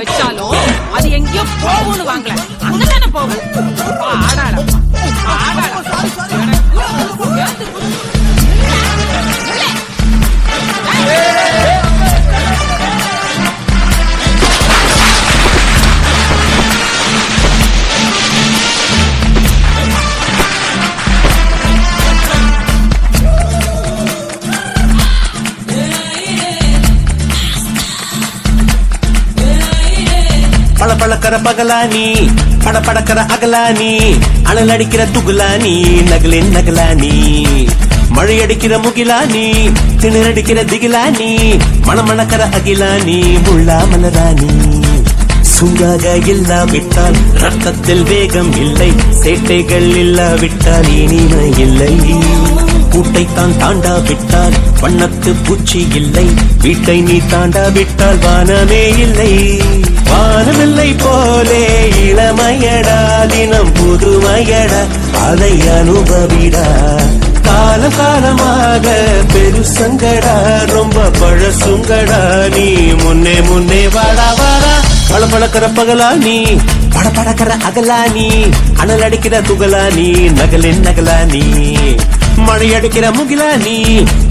வச்சாலும் அது எங்கேயோ போகும்னு வாங்கல, அங்கதானே போகும். பழப்பழக்கிற பகலானி, படப்படக்கிற அகலானி, அனல் அடிக்கிற துகுலானி, நகலின் நகலானி, மழை அடிக்கிற முகிலானி, திணறடிக்கிற திகிலானி, மணமணக்கிற அகிலானி, முள்ளா மலராணி. சூடாக இல்லாவிட்டால் ரத்தத்தில் வேகம் இல்லை, சேட்டைகள் இல்லாவிட்டால் இனிமை இல்லை. கூட்டைத்தான் தாண்டாவிட்டால் வண்ணத்து பூச்சி இல்லை, வீட்டை நீ தாண்டாவிட்டால் வானமே இல்லை. வானமில்லை போலே இளமையடா, தினம் புதுமையடா, அதை அனுபவிடா. காலம் காலமாக பெருசங்கடா, ரொம்ப பழசுங்கடா, நீ முன்னே முன்னே வாடா வாடா. பழப்பழக்கிற பகலானி, படப்படக்கிற அகலானி, அனல் அடிக்கிற துகலானி, நகலின் நகலானி, மழை அடிக்கிற முகிலானி,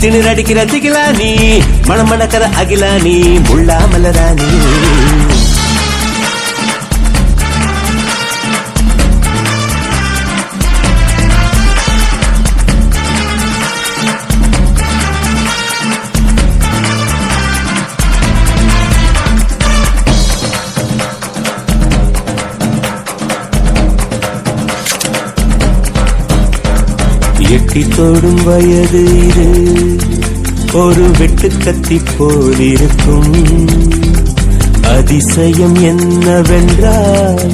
திணற அடிக்கிற திகிலானி, மணமணக்கிற அகிலானி, முள்ளா மலராணி. எட்டி தோடும் வயது இது, ஒரு வெட்டு கத்தி போலிருக்கும். அதிசயம் என்னவென்றால்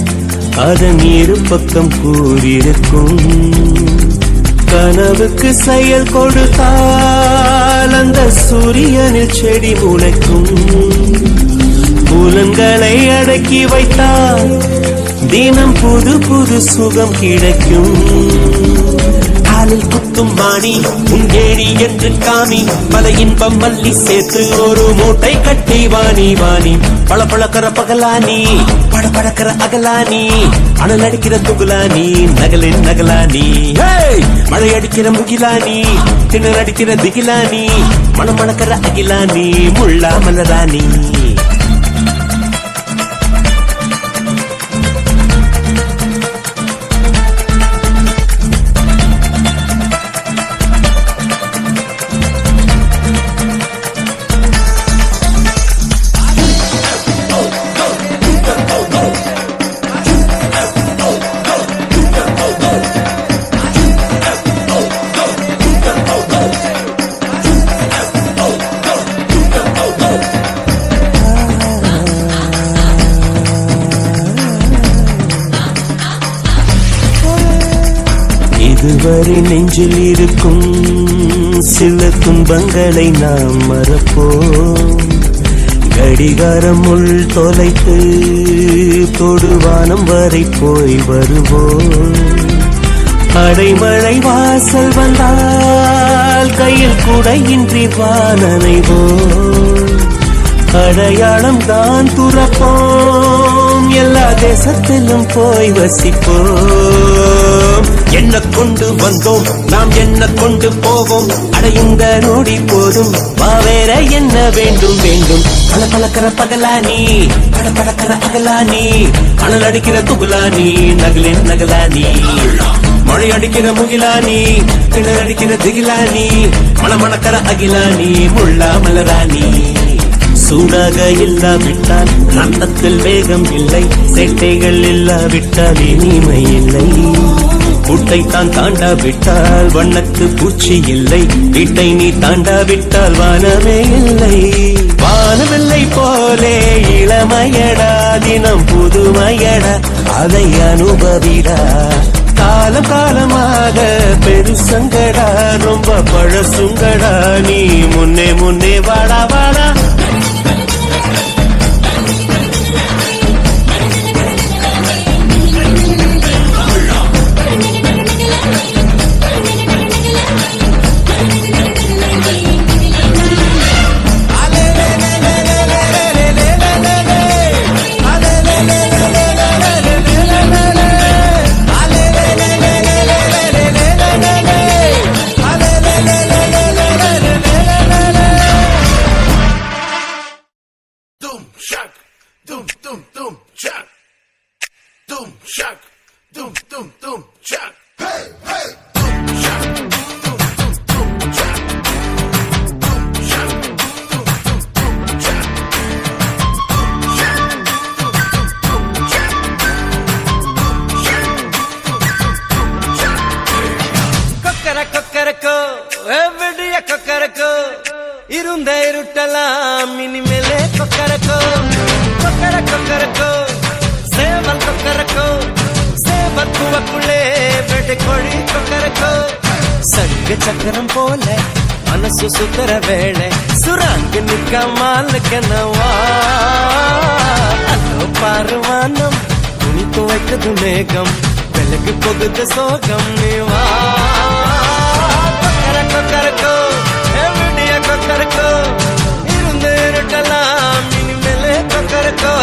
அதன் இரு பக்கம் கூறியிருக்கும். கனவுக்கு செயல் கொடுத்தால் அந்த சூரியனில் செடி முளைக்கும். புலன்களை அடக்கி வைத்தால் தினம் புது புது சுகம் கிடைக்கும். காலில் குத்தும் மாணி உங்கேடி என்று காமி, பல இன்பம் மல்லி சேர்த்து ஒரு மூட்டை கட்டி வாணி வாணி. பழப்பழக்கிற பகலானி, படப்படக்கிற அகலானி, அனல் அடிக்கிற துகுலானி, நகலின் நகலானி, மழை அடிக்கிற முகிலானி, திணற அடிக்கிற திகிலானி, மணமணக்கிற அகிலானி, முள்ளா மலராணி. இதுவரை நெஞ்சில் இருக்கும் சில துன்பங்களை நாம் மறப்போம். கடிகாரம் உள் தொலைத்து தொடுவானம் வரை போய் வருவோம். அடைமழை வாசல் வந்தால் கையில் குடையின்றி வானனைவோம். அடையாளம் தான் துறப்போம், எல்லா தேசத்திலும் போய் வசிப்போம். என்ன கொண்டு வந்தோம் நாம், என்ன கொண்டு போவோம், அடையுந்த நோடி போதும், வேற என்ன வேண்டும் வேண்டும். பழப்பழக்கிற பகலானி, படப்படக்கிற அகலானி, அனல் அடிக்கிற துகுலானி, நகலின் நகலானி, மழை அடிக்கிற முகிலானி, திணற அடிக்கிற திகிலானி, மணமணக்கிற அகிலானி, முள்ளா மலராணி. சூடாக இல்லாவிட்டால் ரத்தத்தில் வேகம் இல்லை, சேட்டைகள் இல்லாவிட்டால் இனிமை இல்லை. கூட்டைத்தான் தாண்டாவிட்டால் வண்ணத்து பூச்சி இல்லை, வீட்டை நீ தாண்டாவிட்டால் வானமே இல்லை. வானமில்லை போலே இளமையடா, தினம் புதுமையடா, அதை அனுபவிடா. காலம் காலமாக பெருசங்கடா, ரொம்ப பழசுங்கடா, நீ முன்னே முன்னே வாடா வாடா. இருந்த இருட்டலாம் இனிமேலே கொக்கரக்கோ கொக்கர கொக்கரக்கோ சேவல் கொக்கரக்கோ சேவல் குவக்குள்ளே வெட்டு கோழி கொக்கரக்கோ சங்க சக்கரம் போல மனசு சுத்தர வேளை சுராங்க நிக்க மாலுக்கனவா அதோ பாருவானம் துணி துவைக்குது மேகம் விலகு போகுது சோகம் நீவா கொக்கர கொக்கரக்கோ எவடிய கொக்கரக்கோ இருந்து இருட்டலாம் இனிமேலே கொக்கரக்கோ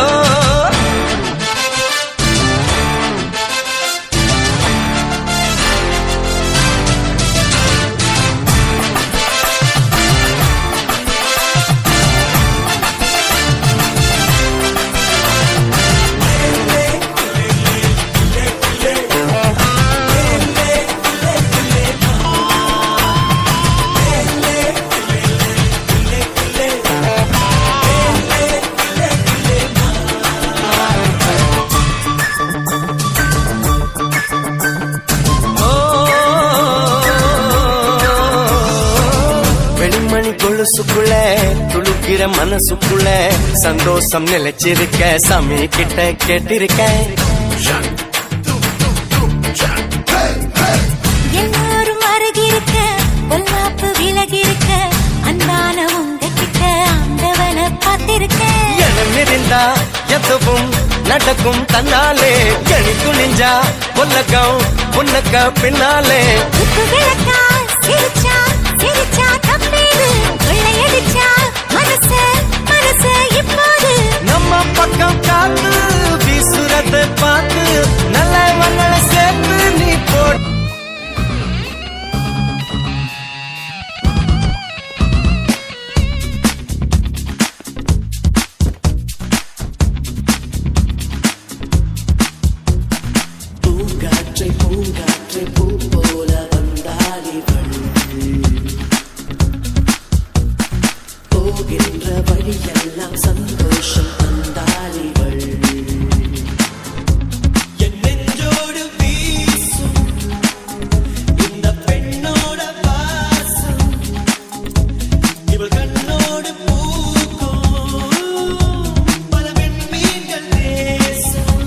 கொலுசுக்குள்ள துளுக்கிற மனசுக்குள்ள சந்தோஷம் நிலைச்சிருக்க சாமி கிட்ட கேட்டிருக்கேன் எல்லாரும் அருகிருக்க பொல்லாப்பு விலகிருக்க அன்பான உங்ககிட்ட ஆண்டவனை பார்த்திருக்கேன் இருந்தா எதுவும் நடக்கும் தன்னாலே எணி துணிஞ்சா உலகம் உனக்க பின்னாலே உப்பு விளக்கா சிரிச்சா சிரிச்சா தப்பேது கொள்ளையடிச்சா மனசு மனசு இப்போது நம்ம பக்கம் காத்து வீசுறத பார்த்து நல்லவங்களை சேர்த்து நீ போட்டு பூங்காற்றை பூ போல வந்தாலிவள் போகின்ற வழியெல்லாம் சந்தோஷம் தந்தாலிவள் என் நெஞ்சோடு வீசும் இந்த பெண்ணோட வாசம் இவள் கண்ணோடு பூக்கும் பல பெண்மீன்கள் நேசம்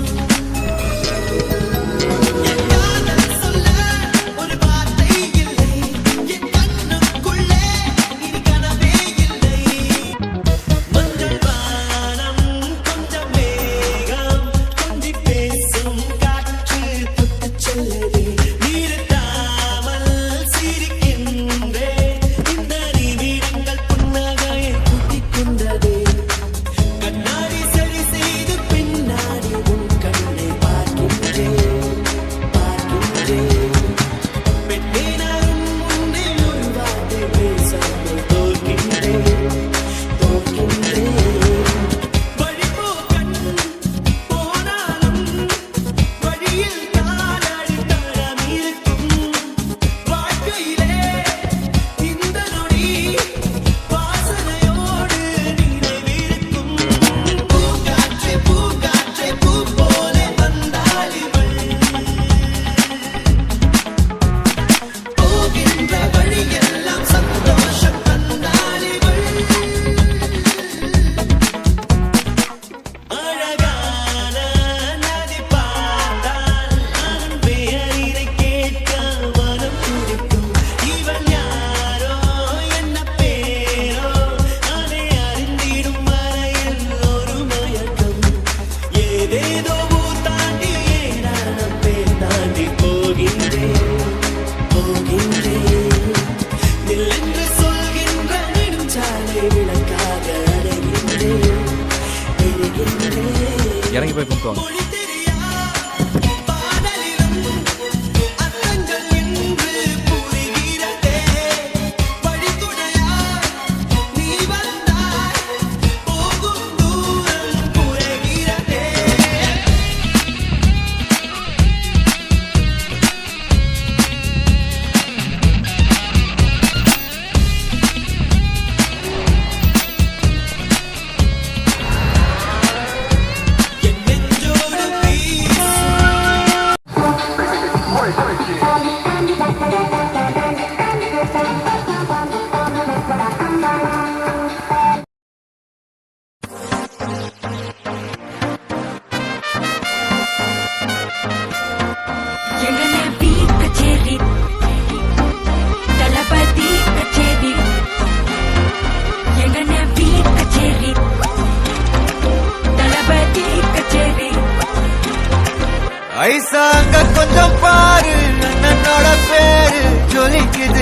இறங்கி போய் கும்பிட்டு நெஞ்சோடு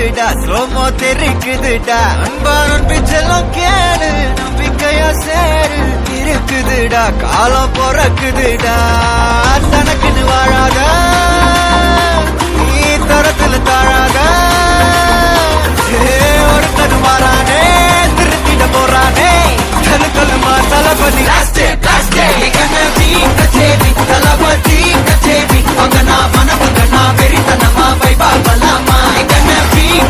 இருக்குதுடா ஸ்லோமோ தெரிக்குதுடா அன்பான பிச்செல்லாம் கேளு நம்பிக்கையா சேரு இருக்குதுடா காலம் பிறக்குதுடா தனக்குன்னு வாழாத நீ தரத்துல தாழாத ஒரு கண் மாறானே திருத்திட போறானே கலுக்கலுமா தளபதி தளபதி கச்சேரி மகனா மனமகனா வெறித்தனமா வைபாபலாமா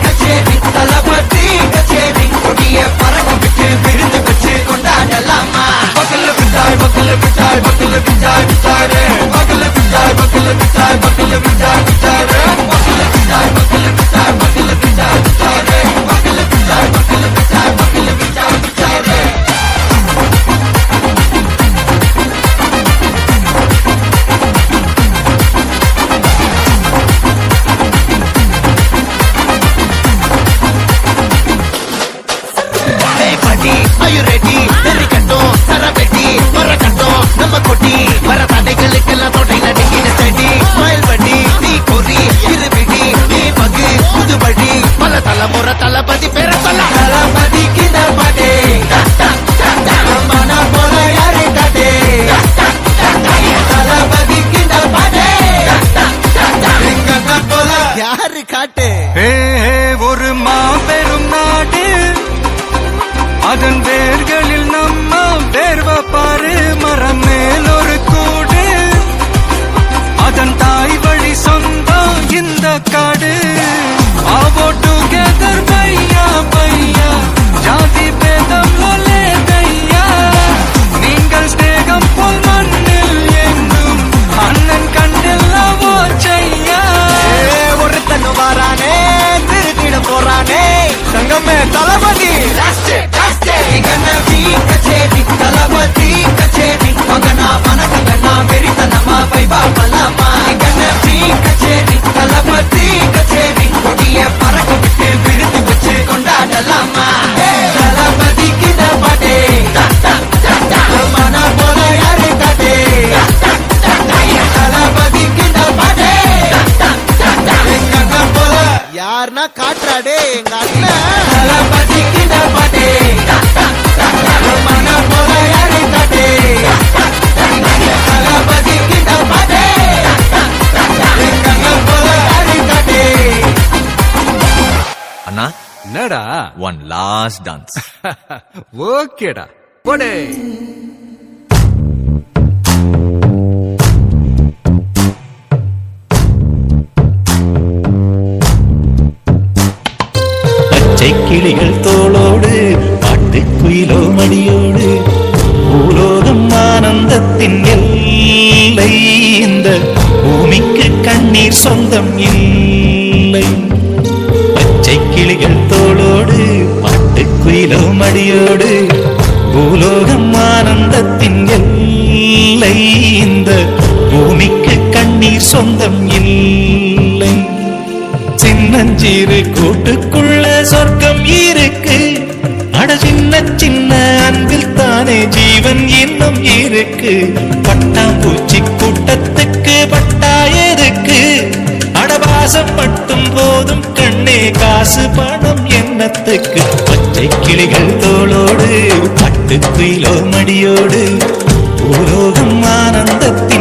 கச்சேரி தளபதி கச்சேரி கொடிய பறக்க விட்டு விருந்து வச்சு கொண்டாடலாமா பக்கல்ல விட்டாய் பக்கல்ல விட்டாய் பக்கல்ல விட்டாய் விட்டாரே பக்கல்ல விட்டாய் பக்கல்ல விட்டாய் பக்கல்ல விட்டாய் விட்டாரே பக்கல்ல விட்டாய் பக்கல்ல விட்டாய் பக்கல்ல விட்டாய் விட்டாரே பக்கல்ல விட்டாய் பக்கல்ல விட்டாய் பக்கல்ல விட்டாய் விட்டாரே Are you ready? தெரிக்கட்டும் சரவெட்டி வரக்கட்டும் நம்ம கொட்டி வர தடைகளுக்கெல்லாம் தொடையில டிங்கின செடி ஸ்மைல் பண்ணி நீ கொறி இருபிடி நீ பகு புதுபடி பல தலைமுறை தளபதி பேர சொல்ல தளபதிக்கு இந்த பாட்டே மன போல யாரே காட்டே தளபதிக்கு இந்த பாட்டே எங்க போல யாரு காட்டு ஒரு மாபெரும் நாடு அதன் வேர்களில் நம்ம வேர்வ பாரு மரம் மேல் ஒரு கூடு அதன் தாய் வழி சொந்தம் இந்த காடு ஆவோ டுகெதர் பையா பையா ஜாதி பேதம் லோலே தையா நீங்கள் ஸ்நேகம் போல் மண்ணில் எங்கும் அண்ணன் கண்டில்லவோ செய்யா ஒருத்தன் வாரானே திருத்திட போறானே சங்கமே தளபதி கச்சேரி தளபதி கச்சேரி மகனா மனகனா வெறித்தனமா வைபாபலாமா கச்சேரி தளபதி கச்சேரி கொடிய பறக்க விட்டு விருந்து வச்சு கொண்டாடலாமா தளபதிக்கு இந்த பாட்டே மன போல யாரு காட்டே தளபதிக்கு இந்த பாட்டே எங்க போல யாருன்னா காட்டுறாடே எங்க அண்ணன் தளபதிக்கு இந்த பாட்டே மன போல யாரு காட்டே தளபதிக்கு இந்த பாட்டே எங்க போல யாரு காட்டே அண்ணா என்னடா ஒன் லாஸ்ட் டான்ஸ் ஓகேடா போடே கிளிகள் தோளோடு பாட்டுக்குயிலோ மடியோடு பூலோகம் ஆனந்தத்தின் எல்லை இந்த பூமிக்கு கண்ணீர் சொந்தம் இல்லை பச்சை கிளிகள் தோளோடு பாட்டுக்குயிலோ மடியோடு பூலோகம் ஆனந்தத்தின் எல்லை இந்த பூமிக்கு கண்ணீர் சொந்தம் இல்லை சின்னஞ்சீரு கூட்டுக்குள்ள சொர்க்கம் இருக்கு அட சின்ன சின்ன அன்பில் தானே ஜீவன் இன்னும் இருக்கு பட்டாம்பூச்சி கூட்டத்துக்கு பட்டாயருக்கு அடவாசம் மட்டும் போதும் கண்ணே காசு பணம் எண்ணத்துக்கு பச்சை கிளிகள் தோளோடு பட்டுக்குயிலோ மடியோடு பூலோகம் ஆனந்தத்தின்